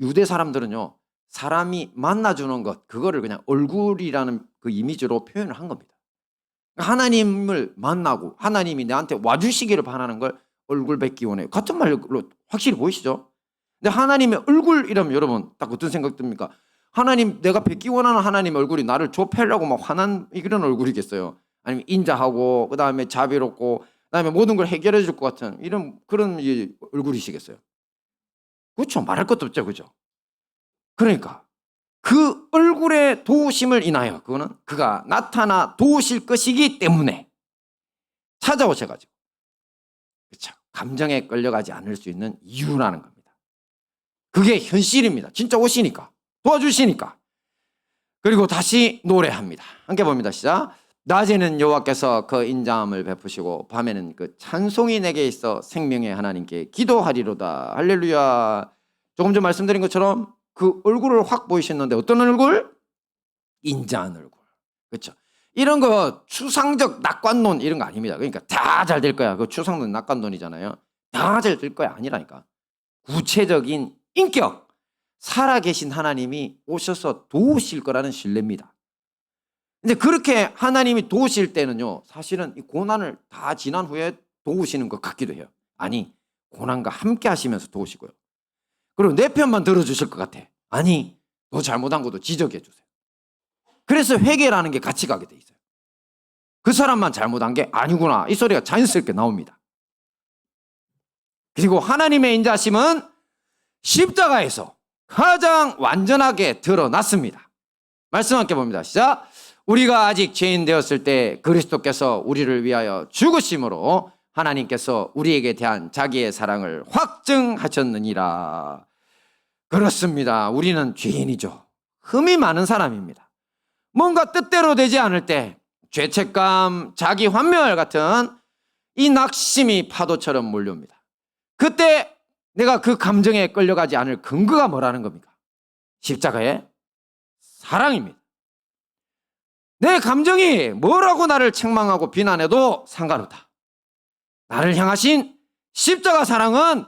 유대 사람들은요, 사람이 만나주는 것, 그거를 그냥 얼굴이라는 그 이미지로 표현을 한 겁니다. 하나님을 만나고 하나님이 나한테 와주시기를 바라는 걸 얼굴 뵙기 원해요. 같은 말로 확실히 보이시죠? 근데 하나님의 얼굴 이러면 여러분 딱 어떤 생각 듭니까? 하나님, 내가 뵙기 원하는 하나님의 얼굴이 나를 좁혀려고 막 화난 이런 얼굴이겠어요? 아니면 인자하고 그다음에 자비롭고 그다음에 모든 걸 해결해 줄 것 같은 이런 그런 얼굴이시겠어요? 그렇죠. 말할 것도 없죠. 그죠? 그러니까 그 얼굴의 도우심을 인하여 그거는 그가 나타나 도우실 것이기 때문에 찾아오셔가지고 그렇죠. 감정에 끌려가지 않을 수 있는 이유라는 겁니다. 그게 현실입니다. 진짜 오시니까 도와주시니까. 그리고 다시 노래합니다. 함께 봅니다. 시작. 낮에는 여호와께서 그 인자함을 베푸시고 밤에는 그 찬송이 내게 있어 생명의 하나님께 기도하리로다. 할렐루야. 조금 전 말씀드린 것처럼 그 얼굴을 확 보이셨는데 어떤 얼굴? 인자한 얼굴. 그렇죠. 이런 거 추상적 낙관론 이런 거 아닙니다. 그러니까 다 잘 될 거야. 그 추상론 낙관론이잖아요. 다 잘 될 거야 아니라니까. 구체적인 인격, 살아계신 하나님이 오셔서 도우실 거라는 신뢰입니다. 근데 그렇게 하나님이 도우실 때는요, 사실은 이 고난을 다 지난 후에 도우시는 것 같기도 해요. 아니, 고난과 함께 하시면서 도우시고요. 그리고 내 편만 들어주실 것 같아. 아니, 너 잘못한 것도 지적해 주세요. 그래서 회개라는 게 같이 가게 돼 있어요. 그 사람만 잘못한 게 아니구나. 이 소리가 자연스럽게 나옵니다. 그리고 하나님의 인자심은 십자가에서 가장 완전하게 드러났습니다. 말씀 함께 봅니다. 시작. 우리가 아직 죄인 되었을 때 그리스도께서 우리를 위하여 죽으심으로 하나님께서 우리에게 대한 자기의 사랑을 확증하셨느니라. 그렇습니다. 우리는 죄인이죠. 흠이 많은 사람입니다. 뭔가 뜻대로 되지 않을 때 죄책감, 자기 환멸 같은 이 낙심이 파도처럼 몰려옵니다. 그때 내가 그 감정에 끌려가지 않을 근거가 뭐라는 겁니까? 십자가의 사랑입니다. 내 감정이 뭐라고 나를 책망하고 비난해도 상관없다. 나를 향하신 십자가 사랑은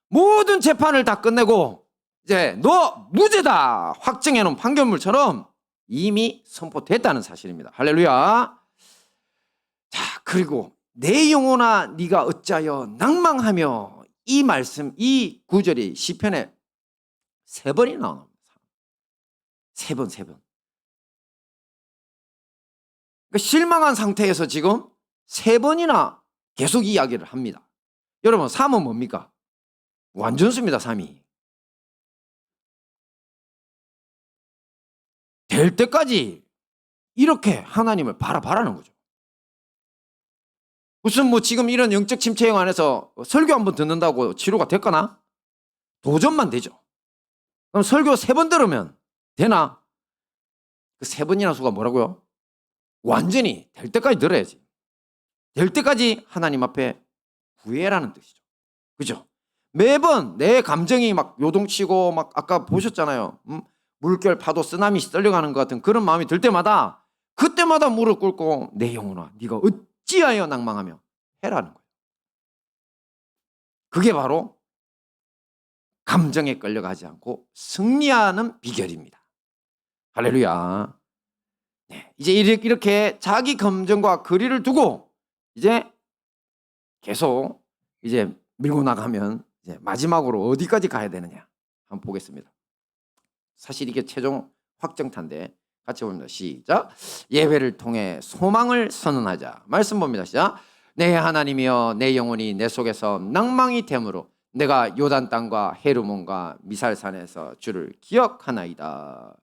모든 재판을 다 끝내고 이제 너 무죄다 확정해놓은 판결물처럼 이미 선포됐다는 사실입니다. 할렐루야. 자, 그리고 내 영혼아 네가 어찌하여 낭망하며, 이 말씀, 이 구절이 시편에 3번이 나옵니다. 3번. 그러니까 실망한 상태에서 지금 3번이나 계속 이야기를 합니다. 여러분, 삶은 뭡니까? 완전수입니다. 삶이. 될 때까지 이렇게 하나님을 바라는 거죠. 무슨 뭐 지금 이런 영적 침체형 안에서 설교 한번 듣는다고 치료가 될까나? 도전만 되죠. 그럼 설교 3번 들으면 되나? 그 3번이라는 수가 뭐라고요? 완전히 될 때까지 들어야지. 될 때까지 하나님 앞에 구애라는 뜻이죠. 그죠? 매번 내 감정이 막 요동치고 막 아까 보셨잖아요. 물결, 파도, 쓰나미 쓸려가는 것 같은 그런 마음이 들 때마다 그때마다 무릎 꿇고 내 영혼아 네가 어찌하여 낭망하며 해라는 거예요. 그게 바로 감정에 끌려가지 않고 승리하는 비결입니다. 할렐루야. 네, 이제 이렇게 자기 감정과 거리를 두고 이제 계속 이제 밀고 나가면 이제 마지막으로 어디까지 가야 되느냐 한번 보겠습니다. 사실 이게 최종 확정탄데 같이 봅니다. 시작. 예배를 통해 소망을 선언하자. 말씀 봅니다. 시작. 내 하나님이여 내 영혼이 내 속에서 낭망이 되므로 내가 요단 땅과 헤르몬과 미살산에서 주를 기억하나이다.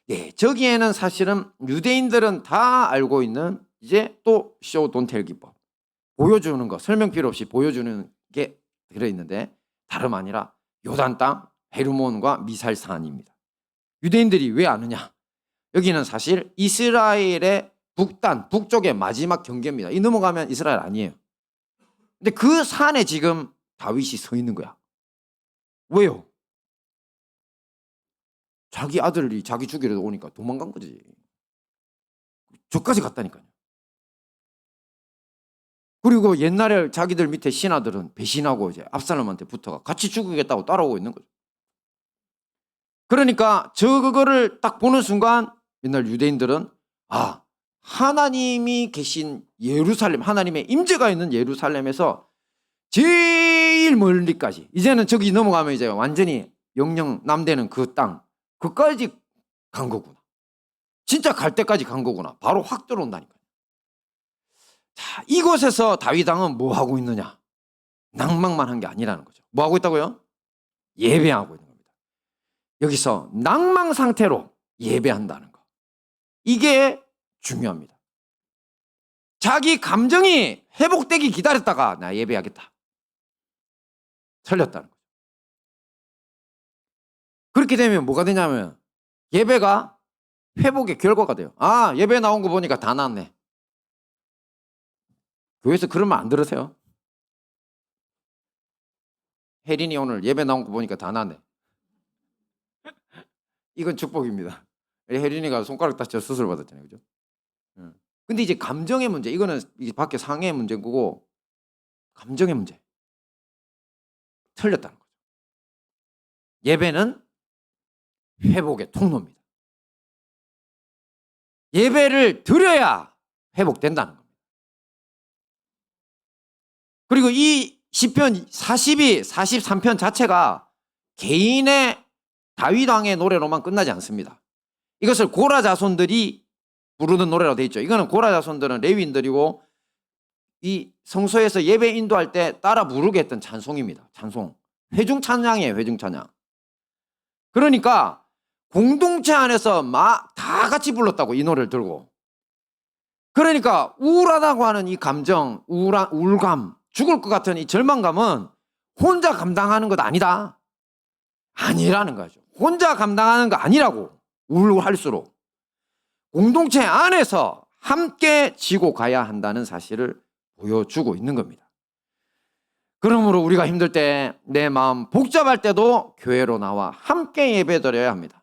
네, 저기에는 사실은 유대인들은 다 알고 있는 이제 또 show don't tell 기법, 보여주는 거, 설명 필요 없이 보여주는 게 들어있는데 다름 아니라 요단 땅, 헤르몬과 미살산입니다. 유대인들이 왜 아느냐? 여기는 사실 이스라엘의 북쪽의 마지막 경계입니다. 이 넘어가면 이스라엘 아니에요. 근데 그 산에 지금 다윗이 서 있는 거야. 왜요? 자기 아들이 자기 죽이려 오니까 도망간 거지. 저까지 갔다니까요. 그리고 옛날에 자기들 밑에 신하들은 배신하고 이제 압살롬한테 붙어가 같이 죽이겠다고 따라오고 있는 거죠. 그러니까 그거를 딱 보는 순간 옛날 유대인들은 하나님이 계신 예루살렘, 하나님의 임재가 있는 예루살렘에서 제일 멀리까지, 이제는 저기 넘어가면 이제 완전히 영영 남대는 그 땅, 그까지 간 거구나. 진짜 갈 때까지 간 거구나. 바로 확 들어온다니까요. 자, 이곳에서 다윗 왕은 뭐 하고 있느냐? 낭망만 한 게 아니라는 거죠. 뭐 하고 있다고요? 예배하고 있는 겁니다. 여기서 낭망 상태로 예배한다는 거, 이게 중요합니다. 자기 감정이 회복되기 기다렸다가 나 예배하겠다, 틀렸다는 거죠. 그렇게 되면 뭐가 되냐면 예배가 회복의 결과가 돼요. 예배 나온 거 보니까 다 나왔네. 교회에서 그런 말 안 들으세요? 혜린이 오늘 예배 나온 거 보니까 다 나왔네. 이건 축복입니다. 혜린이가 손가락 다쳐 수술 받았잖아요, 그죠? 근데 이제 감정의 문제, 이거는 이게 밖에 상해의 문제인 거고, 감정의 문제 틀렸다는 거죠. 예배는 회복의 통로입니다. 예배를 드려야 회복된다는 겁니다. 그리고 이 시편 42, 43편 자체가 개인의 다윗 왕의 노래로만 끝나지 않습니다. 이것을 고라 자손들이 부르는 노래로 되어 있죠. 이거는 고라 자손들은 레위인들이고 이 성소에서 예배 인도할 때 따라 부르게 했던 찬송입니다. 찬송. 회중 찬양이에요, 회중 찬양. 그러니까 공동체 안에서 다 같이 불렀다고, 이 노래를 들고. 그러니까 우울하다고 하는 이 감정, 우울감, 죽을 것 같은 이 절망감은 혼자 감당하는 것 아니다, 아니라는 거죠. 혼자 감당하는 거 아니라고. 우울할수록 공동체 안에서 함께 지고 가야 한다는 사실을 보여주고 있는 겁니다. 그러므로 우리가 힘들 때, 내 마음 복잡할 때도 교회로 나와 함께 예배드려야 합니다.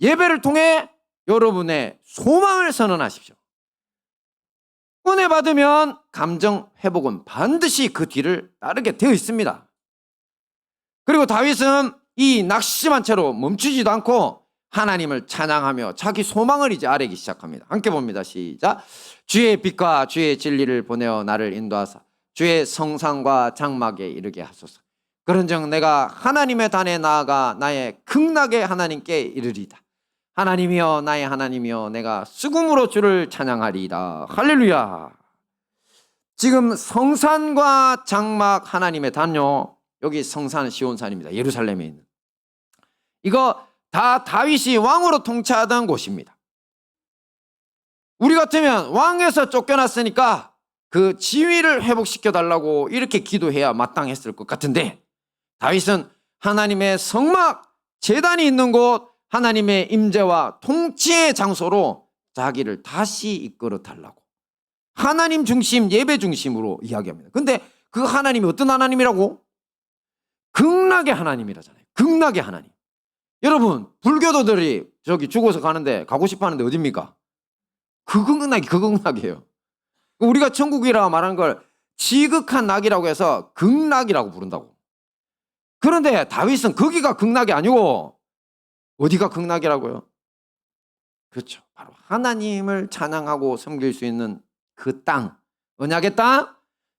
예배를 통해 여러분의 소망을 선언하십시오. 은혜 받으면 감정 회복은 반드시 그 뒤를 따르게 되어 있습니다. 그리고 다윗은 이 낙심한 채로 멈추지도 않고 하나님을 찬양하며 자기 소망을 이제 아뢰기 시작합니다. 함께 봅니다. 시작. 주의 빛과 주의 진리를 보내어 나를 인도하사 주의 성산과 장막에 이르게 하소서. 그런즉 내가 하나님의 단에 나아가 나의 극락의 하나님께 이르리다. 하나님이여 나의 하나님이여 내가 수금으로 주를 찬양하리이다. 할렐루야. 지금 성산과 장막, 하나님의 단요, 여기 성산 시온산입니다. 예루살렘에 있는. 이거 다 다윗이 왕으로 통치하던 곳입니다. 우리 같으면 왕에서 쫓겨났으니까 그 지위를 회복시켜달라고 이렇게 기도해야 마땅했을 것 같은데, 다윗은 하나님의 성막, 제단이 있는 곳, 하나님의 임재와 통치의 장소로 자기를 다시 이끌어 달라고 하나님 중심, 예배 중심으로 이야기합니다. 근데 그 하나님이 어떤 하나님이라고? 극락의 하나님이라잖아요. 극락의 하나님. 여러분, 불교도들이 저기 죽어서 가는데, 가고 싶어 하는데 어딥니까? 그 극락이에요. 우리가 천국이라고 말하는 걸 지극한 낙이라고 해서 극락이라고 부른다고. 그런데 다윗은 거기가 극락이 아니고 어디가 극락이라고요? 그렇죠. 바로 하나님을 찬양하고 섬길 수 있는 그 땅, 언약의 땅,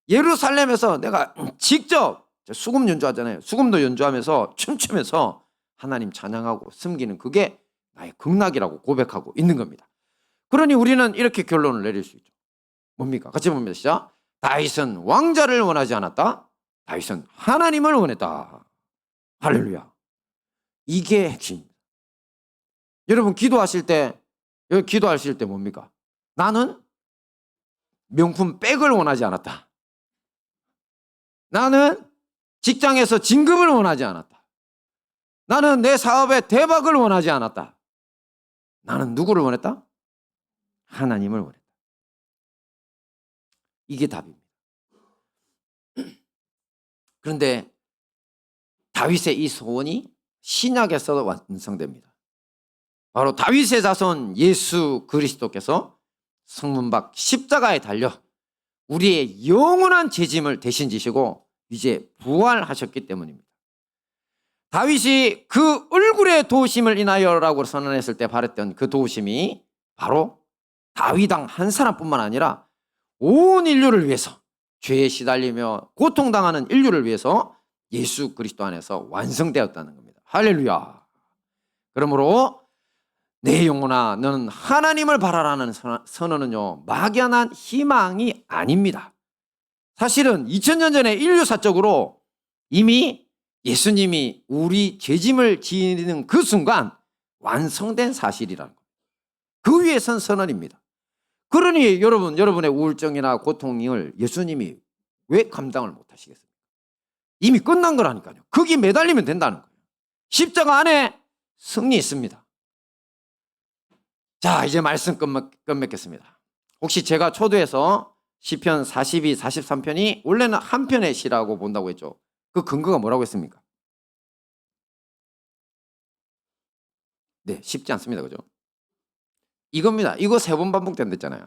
예루살렘에서 내가 직접 수금 연주하잖아요. 수금도 연주하면서 춤추면서 하나님 찬양하고 섬기는 그게 나의 극락이라고 고백하고 있는 겁니다. 그러니 우리는 이렇게 결론을 내릴 수 있죠. 뭡니까? 같이 봅니다. 시작. 다윗은 왕자를 원하지 않았다. 다윗은 하나님을 원했다. 할렐루야. 이게 핵심입니다. 여러분 기도하실 때 뭡니까? 나는 명품 백을 원하지 않았다. 나는 직장에서 진급을 원하지 않았다. 나는 내 사업에 대박을 원하지 않았다. 나는 누구를 원했다? 하나님을 원했다. 이게 답입니다. 그런데 다윗의 이 소원이 신약에서 완성됩니다. 바로 다윗의 자손 예수 그리스도께서 성문 밖 십자가에 달려 우리의 영원한 죄짐을 대신 지시고 이제 부활하셨기 때문입니다. 다윗이 그 얼굴의 도우심을 인하여라고 선언했을 때 바랬던 그 도우심이 바로 다윗당 한 사람뿐만 아니라 온 인류를 위해서, 죄에 시달리며 고통당하는 인류를 위해서 예수 그리스도 안에서 완성되었다는 겁니다. 할렐루야. 그러므로 내 영혼아 너는 하나님을 바라라는 선언은요, 막연한 희망이 아닙니다. 사실은 2000년 전에 인류사적으로 이미 예수님이 우리 죄짐을 지는 그 순간 완성된 사실이라는 겁니다. 그 위에 선 선언입니다. 그러니 여러분의 우울증이나 고통을 예수님이 왜 감당을 못하시겠습니까? 이미 끝난 거라니까요. 거기 매달리면 된다는 거예요. 십자가 안에 승리 있습니다. 자, 이제 말씀 끝맺겠습니다. 혹시 제가 초두에서 시편 42, 43편이 원래는 한 편의 시라고 본다고 했죠. 그 근거가 뭐라고 했습니까? 네, 쉽지 않습니다. 그죠? 이겁니다. 이거 3번 반복된댔잖아요.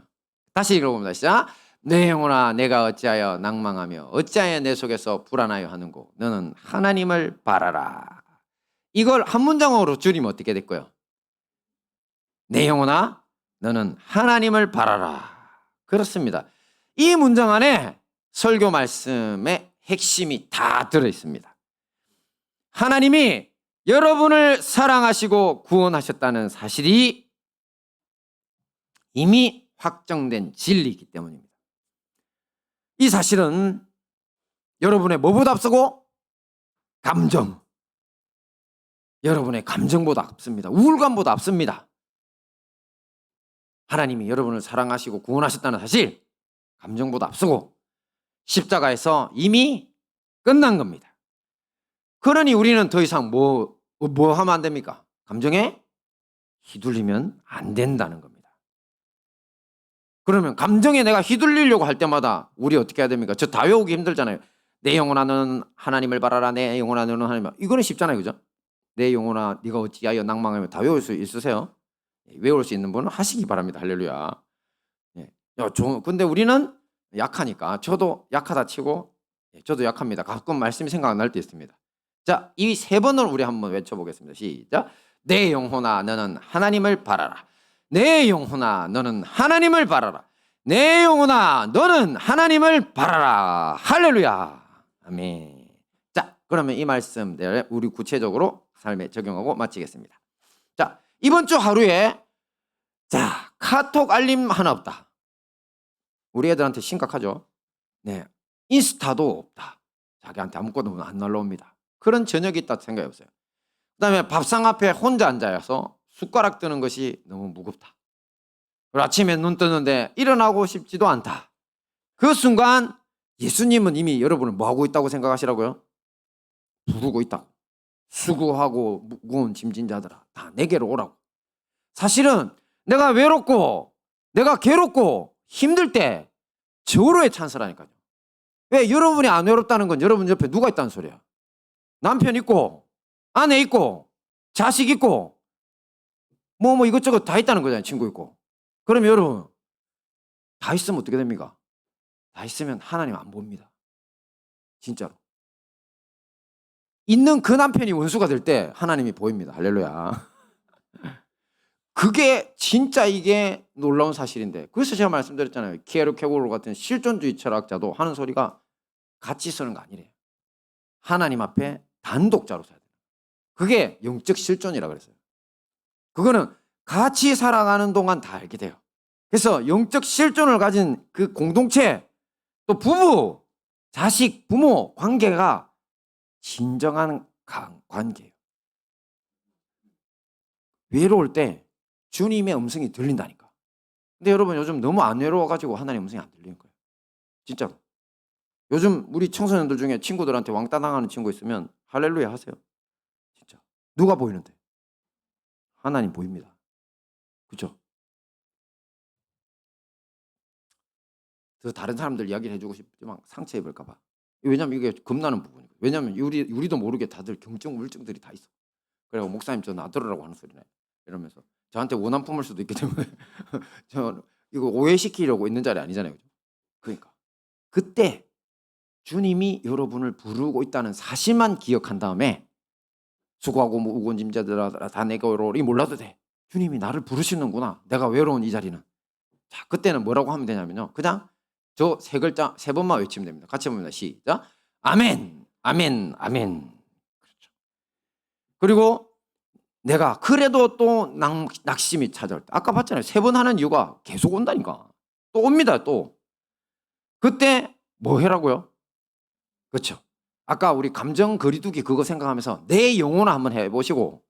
다시 읽어봅니다. 시작. 내 영혼아 내가 어찌하여 낭망하며 어찌하여 내 속에서 불안하여 하는고 너는 하나님을 바라라. 이걸 한 문장으로 줄이면 어떻게 될까요? 내 영혼아 너는 하나님을 바라라. 그렇습니다. 이 문장 안에 설교 말씀의 핵심이 다 들어있습니다. 하나님이 여러분을 사랑하시고 구원하셨다는 사실이 이미 확정된 진리이기 때문입니다. 이 사실은 여러분의 뭐보다 앞서고? 감정. 여러분의 감정보다 앞섭니다. 우울감보다 앞섭니다. 하나님이 여러분을 사랑하시고 구원하셨다는 사실, 감정보다 앞서고 십자가에서 이미 끝난 겁니다. 그러니 우리는 더 이상 뭐 하면 안 됩니까? 감정에 휘둘리면 안 된다는 겁니다. 그러면 감정에 내가 휘둘리려고 할 때마다 우리 어떻게 해야 됩니까? 저 다 외우기 힘들잖아요. 내 영혼아 너는 하나님을 바라라. 내 영혼아 너는 하나님. 이거는 쉽잖아요. 그죠? 내 영혼아 네가 어찌하여 낭망하며. 다 외울 수 있으세요? 외울 수 있는 분은 하시기 바랍니다. 할렐루야. 근데 우리는 약하니까, 저도 약하다 치고, 저도 약합니다. 가끔 말씀이 생각 안 날 때 있습니다. 자, 이 3번을 우리 한번 외쳐보겠습니다. 시작. 내 영혼아 너는 하나님을 바라라. 내 영혼아 너는 하나님을 바라라. 내 영혼아 너는 하나님을 바라라. 할렐루야. 아멘. 자, 그러면 이 말씀들 우리 구체적으로 삶에 적용하고 마치겠습니다. 자, 이번 주 하루에 자, 카톡 알림 하나 없다. 우리 애들한테 심각하죠. 네, 인스타도 없다. 자기한테 아무것도 안 날라옵니다. 그런 저녁이 있다 생각해 보세요. 그다음에 밥상 앞에 혼자 앉아서 숟가락 드는 것이 너무 무겁다. 그리고 아침에 눈 뜨는데 일어나고 싶지도 않다. 그 순간 예수님은 이미 여러분을 뭐하고 있다고 생각하시라고요? 부르고 있다고. 수고하고 무거운 짐진 자들아 다 내게로 오라고. 사실은 내가 외롭고 내가 괴롭고 힘들 때 저로의 찬스라니까요. 왜? 여러분이 안 외롭다는 건 여러분 옆에 누가 있다는 소리야. 남편 있고 아내 있고 자식 있고 뭐 이것저것 다 있다는 거잖아요. 친구 있고. 그러면 여러분 다 있으면 어떻게 됩니까? 다 있으면 하나님 안 봅니다. 진짜로. 있는 그 남편이 원수가 될 때 하나님이 보입니다. 할렐루야. 그게 진짜 이게 놀라운 사실인데, 그래서 제가 말씀드렸잖아요. 키에르 케고르 같은 실존주의 철학자도 하는 소리가 같이 쓰는 거 아니래요. 하나님 앞에 단독자로 서야 돼요. 그게 영적 실존이라 그랬어요. 그거는 같이 살아가는 동안 다 알게 돼요. 그래서 영적 실존을 가진 그 공동체, 또 부부, 자식, 부모 관계가 진정한 관계예요. 외로울 때 주님의 음성이 들린다니까. 근데 여러분 요즘 너무 안 외로워가지고 하나님 음성이 안 들리는 거예요. 진짜로. 요즘 우리 청소년들 중에 친구들한테 왕따 당하는 친구 있으면 할렐루야 하세요. 진짜. 누가 보이는데? 하나님 보입니다. 그렇죠? 더 다른 사람들 이야기를 해주고 싶지만 상처 입을까 봐. 왜냐면 이게 겁나는 부분이에요. 왜냐면 우리도 모르게 다들 경증 우울증들이 다 있어. 그래서 목사님 저 놔두라고 하는 소리네. 이러면서 저한테 원한 품을 수도 있기 때문에 저 이거 오해시키려고 있는 자리 아니잖아요. 그죠? 그러니까 그때 주님이 여러분을 부르고 있다는 사실만 기억한 다음에 수고하고 무거운 짐자들아 다 내가 오로리 몰라도 돼. 주님이 나를 부르시는구나. 내가 외로운 이 자리는. 자, 그때는 뭐라고 하면 되냐면요. 그냥 저 세 글자 세 번만 외치면 됩니다. 같이 봅니다. 시작. 아멘, 아멘, 아멘. 그렇죠. 그리고 내가 그래도 또 낙심이 찾아올 때, 아까 봤잖아요. 세 번 하는 이유가 계속 온다니까. 또 옵니다. 또 그때 뭐 해라고요? 그렇죠. 아까 우리 감정 거리두기 그거 생각하면서 내 영혼아 한번 해보시고,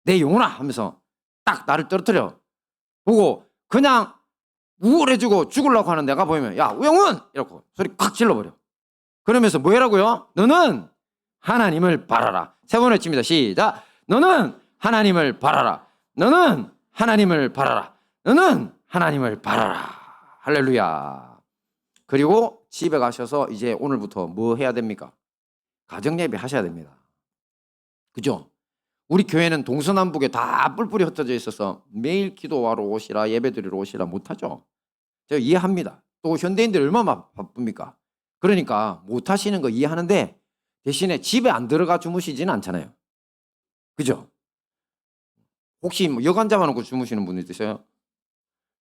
내 영혼아 하면서 딱 나를 떨어뜨려 보고 그냥 우울해지고 죽으려고 하는 내가 보이면 야 영혼! 이렇게 소리 콱 질러버려. 그러면서 뭐 해라고요? 너는 하나님을 바라라. 세 번 외칩니다. 시작. 너는 하나님을 바라라. 너는 하나님을 바라라. 너는 하나님을 바라라. 할렐루야. 그리고 집에 가셔서 이제 오늘부터 뭐 해야 됩니까? 가정예배 하셔야 됩니다. 그죠? 우리 교회는 동서남북에 다 뿔뿔이 흩어져 있어서 매일 기도하러 오시라 예배드리러 오시라 못하죠. 제가 이해합니다. 또 현대인들 얼마나 바쁩니까? 그러니까 못하시는 거 이해하는데 대신에 집에 안 들어가 주무시지는 않잖아요. 그죠? 혹시 뭐 여관 잡아놓고 주무시는 분 있으세요?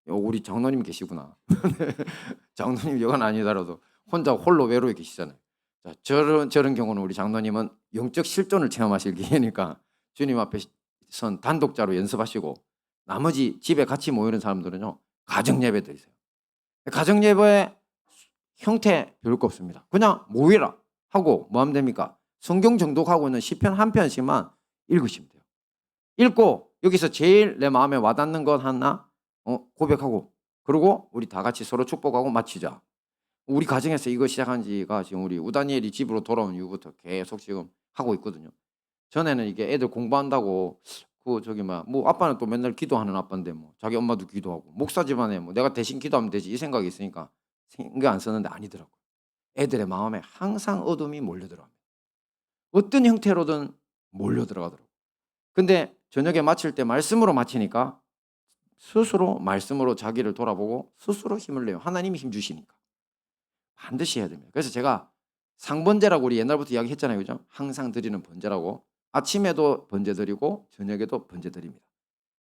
우리 장로님 계시구나. 장로님 여관 아니더라도 혼자 홀로 외로이 계시잖아요. 자, 저런 경우는 우리 장로님은 영적 실존을 체험하실 기회니까 주님 앞에 선 단독자로 연습하시고 나머지 집에 같이 모이는 사람들은요 가정 예배 드리세요. 가정 예배의 형태 별거 없습니다. 그냥 모이라 하고 뭐 하면 됩니까? 성경 정독하고 있는 시편 한 편씩만 읽으시면 돼요. 읽고 여기서 제일 내 마음에 와닿는 것 하나 고백하고, 그리고 우리 다 같이 서로 축복하고 마치자. 우리 가정에서 이거 시작한 지가 지금 우리 우다니엘이 집으로 돌아온 이후부터 계속 지금 하고 있거든요. 전에는 이게 애들 공부한다고 뭐 아빠는 또 맨날 기도하는 아빠인데 뭐 자기 엄마도 기도하고 목사 집안에 뭐 내가 대신 기도하면 되지 이 생각이 있으니까 신경 안 썼는데 아니더라고요. 애들의 마음에 항상 어둠이 몰려들어갑니다. 어떤 형태로든 몰려들어가더라고요. 근데 저녁에 마칠 때 말씀으로 마치니까 스스로 말씀으로 자기를 돌아보고 스스로 힘을 내요. 하나님이 힘 주시니까. 반드시 해야 됩니다. 그래서 제가 상번제라고 우리 옛날부터 이야기했잖아요. 그죠? 항상 드리는 번제라고. 아침에도 번제 드리고 저녁에도 번제 드립니다.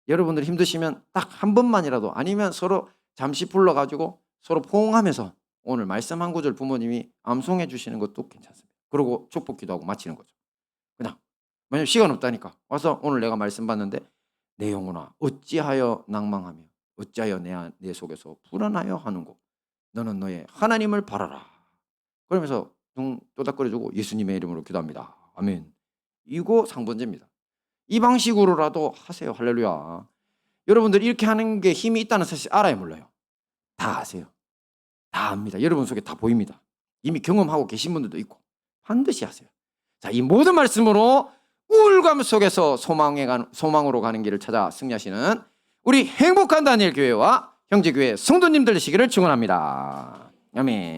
여러분들 힘드시면 딱 한 번만이라도 아니면 서로 잠시 불러가지고 서로 포옹하면서 오늘 말씀 한 구절 부모님이 암송해 주시는 것도 괜찮습니다. 그리고 축복 기도하고 마치는 거죠. 그냥 왜냐면 시간 없다니까. 와서 오늘 내가 말씀 받는데 내 영혼아 어찌하여 낭망하며 어찌하여 내 속에서 불안하여 하는고 너는 너의 하나님을 바라라. 그러면서 둥 또닥거려주고 예수님의 이름으로 기도합니다. 아멘. 이거 상번제입니다. 이 방식으로라도 하세요. 할렐루야. 여러분들 이렇게 하는 게 힘이 있다는 사실 알아요 몰라요? 다 아세요. 다 압니다. 여러분 속에 다 보입니다. 이미 경험하고 계신 분들도 있고 반드시 하세요. 자, 이 모든 말씀으로 우울감 속에서 소망으로 가는 길을 찾아 승리하시는 우리 행복한 다니엘 교회와 형제교회 성도님들 되시기를 축원합니다. 아멘.